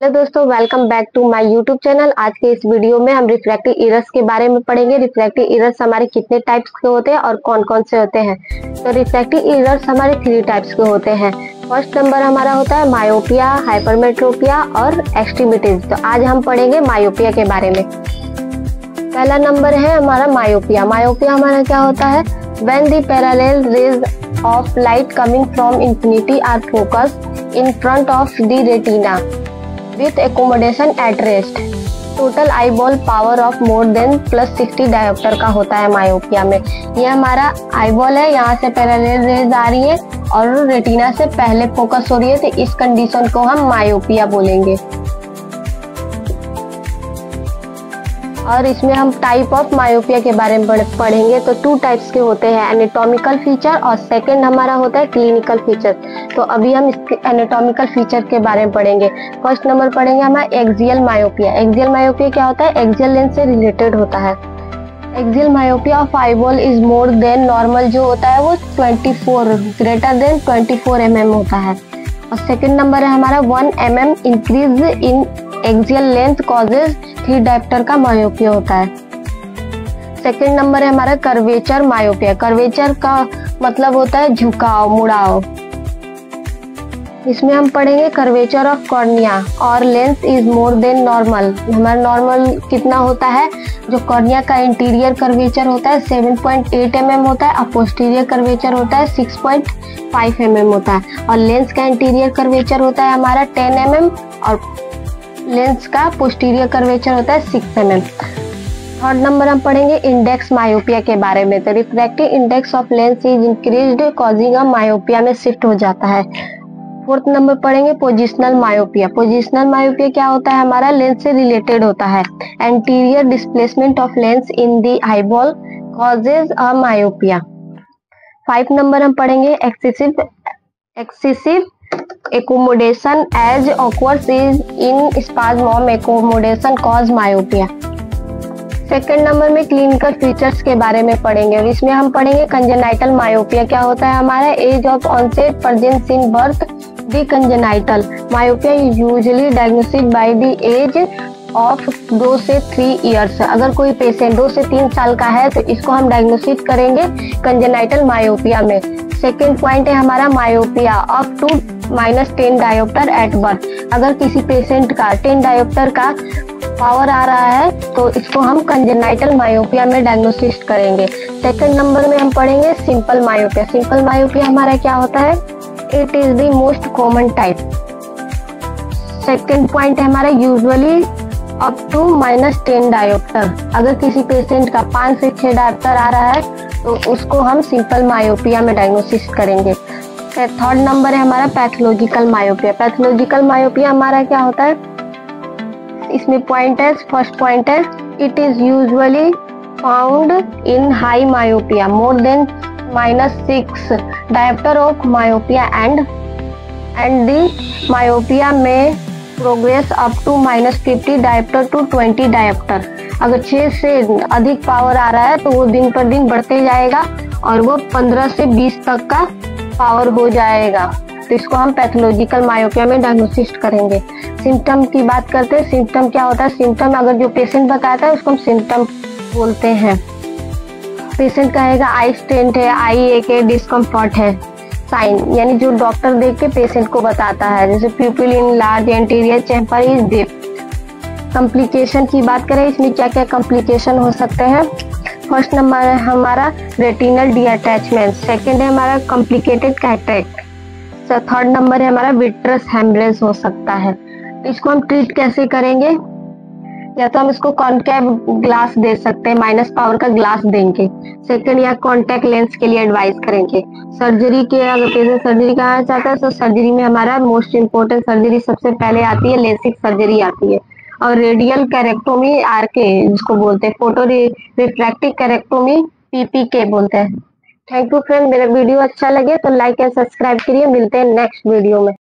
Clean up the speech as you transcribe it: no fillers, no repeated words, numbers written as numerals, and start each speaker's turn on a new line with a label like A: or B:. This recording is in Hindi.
A: हेलो दोस्तों, welcome back to my YouTube channel. आज के इस वीडियो में हम रिफ्रैक्टिव एरर्स के बारे में पढ़ेंगे। रिफ्रैक्टिव एरर्स हमारे कितने टाइप्स के होते हैं और कौन कौन से होते हैं। तो रिफ्रैक्टिव एरर्स हमारे 3 टाइप्स के होते हैं। फर्स्ट नंबर हमारा होता है मायोपिया, हाइपरमेट्रोपिया और एक्सट्रीमिटीज। तो आज हम पढ़ेंगे मायोपिया के बारे में। पहला नंबर है हमारा मायोपिया। मायोपिया हमारा क्या होता है? When the parallel rays of light coming from infinity are focused in front of the retina with accommodation at rest, total eyeball power of more than +60 dioptre का होता है मायोपिया में। ये हमारा आईबॉल है, यहाँ से पैरेलल रेज आ रही है और रेटिना से पहले फोकस हो रही है, तो इस कंडीशन को हम मायोपिया बोलेंगे। और इसमें हम टाइप ऑफ मायोपिया के बारे में पढ़ेंगे। तो 2 टाइप्स के होते हैं, एनाटॉमिकल फीचर और सेकंड हमारा होता है क्लिनिकल फीचर। तो अभी हम इसके एनाटॉमिकल फीचर के बारे में पढ़ेंगे। फर्स्ट नंबर पढ़ेंगे हमारा एक्सियल मायोपिया। एक्सियल मायोपिया क्या होता है? एक्सियल लेंस से रिलेटेड होता है। Axial myopia of eyeball is more than normal जो होता है वो 24 ग्रेटर देन 24 mm होता है। और सेकंड नंबर है हमारा 1 mm increase in axial length causes 3 dioptre का मायोपिया होता है। सेकंड नंबर है हमारा कर्वेचर मायोपिया। कर्वेचर का मतलब होता है झुकाव, मुड़ाव। इसमें हम पढ़ेंगे कर्वेचर ऑफ कॉर्निया और lens is more than normal. हमारा नॉर्मल कितना होता है? जो कॉर्निया का इंटीरियर कर्वेचर होता है 7.8 mm होता है और पोस्टीरियर कर्वेचर होता है 6.5 mm होता है। और लेंस का इंटीरियर कर्वेचर होता है हमारा 10 mm और लेंस का पोस्टीरियर कर्वेचर होता है 6 mm। थर्ड नंबर हम पढ़ेंगे इंडेक्स मायोपिया के बारे में। तो refractive index of lens is increased causing a myopia में शिफ्ट हो जाता है। फोर्थ नंबर पढ़ेंगे पोजिशनल मायोपिया। पोजिशनल मायोपिया क्या होता है? हमारा लेंस से रिलेटेड होता है। Anterior displacement of lens in the eyeball causes a myopia. 5 number हम पढ़ेंगे excessive accommodation as occurs in spasmodic accommodation cause myopia। Second number में क्लिनिकल फीचर्स के बारे में पढ़ेंगे और इसमें हम पढ़ेंगे कंजेनाइटल मायोपिया क्या होता है हमारा? Age of onset presence in birth the congenital myopia is usually diagnosed by the age of 2 से 3 ईयर्स। अगर कोई पेशेंट 2 से 3 साल का है तो इसको हम डायग्नोसिस करेंगे कंजेनाइटल मायोपिया में। सेकेंड पॉइंट है हमारा myopia up to -10 dioptre at birth. अगर किसी पेशेंट का 10 डायोप्टर का पावर आ रहा है तो इसको हम कंजेनाइटल मायोपिया में डायग्नोसिस करेंगे। सेकंड नंबर में हम पढ़ेंगे सिंपल मायोपिया। सिंपल मायोपिया हमारा क्या होता है? It is the most common type. Second point है हमारा यूजुअली अप टू -10 डायोप्टर। अगर किसी पेशेंट का 5 से 6 डायोप्टर आ रहा है तो उसको हम सिंपल मायोपिया में डायग्नोसिस करेंगे। थर्ड नंबर है हमारा पैथोलॉजिकल मायोपिया। पैथोलॉजिकल मायोपिया हमारा क्या होता है? इसमें पॉइंट है, फर्स्ट पॉइंट है it is usually found in high myopia more than -6 dioptre of myopia and the myopia में progress up to -50 dioptre to 20 dioptre. अगर 6 से अधिक पावर आ रहा है तो वो दिन पर दिन बढ़ते जाएगा और वो 15 से 20 तक का पावर हो जाएगा। तो इसको हम पैथोलॉजिकल मायोपिया में डायग्नोसिस करेंगे। सिम्टम की बात करते हैं। सिम्टम क्या होता है? सिम्टम अगर जो पेशेंट बताता है उसको हम सिम्टम बोलते हैं। पेशेंट कहेगा आई स्टेंट है, आई एक है, डिस्कम्फर्ट है। साइन यानी जो डॉक्टर देख के पेशेंट को बताता है, जैसे प्यूपिल in large, anterior chamber is deep. Complication की बात करें, इसमें क्या क्या कॉम्प्लिकेशन हो सकते हैं? फर्स्ट नंबर है हमारा रेटिनल डीअटैचमेंट। सेकंड है हमारा कॉम्प्लिकेटेड कैटरेक्ट। थर्ड नंबर है हमारा विट्रस हेमरेज हो सकता है। तो इसको हम ट्रीट कैसे करेंगे? या तो हम इसको कॉन्केव ग्लास दे सकते हैं, माइनस पावर का ग्लास देंगे। सेकंड या कॉन्टेक्ट लेंस के लिए एडवाइस करेंगे। सर्जरी के अगर पेशेंट सर्जरी कराना चाहता है तो सर्जरी में हमारा मोस्ट इम्पोर्टेंट सर्जरी सबसे पहले आती है, लेसिक सर्जरी आती है। और रेडियल कैरेक्टोमी आरके जिसको बोलते हैं, फोटो रिफ्रैक्टिव कैरेक्टोमी पीपीके बोलते हैं। Thank you friend. मेरा वीडियो अच्छा लगे तो लाइक एंड सब्सक्राइब करिए। मिलते हैं नेक्स्ट वीडियो में।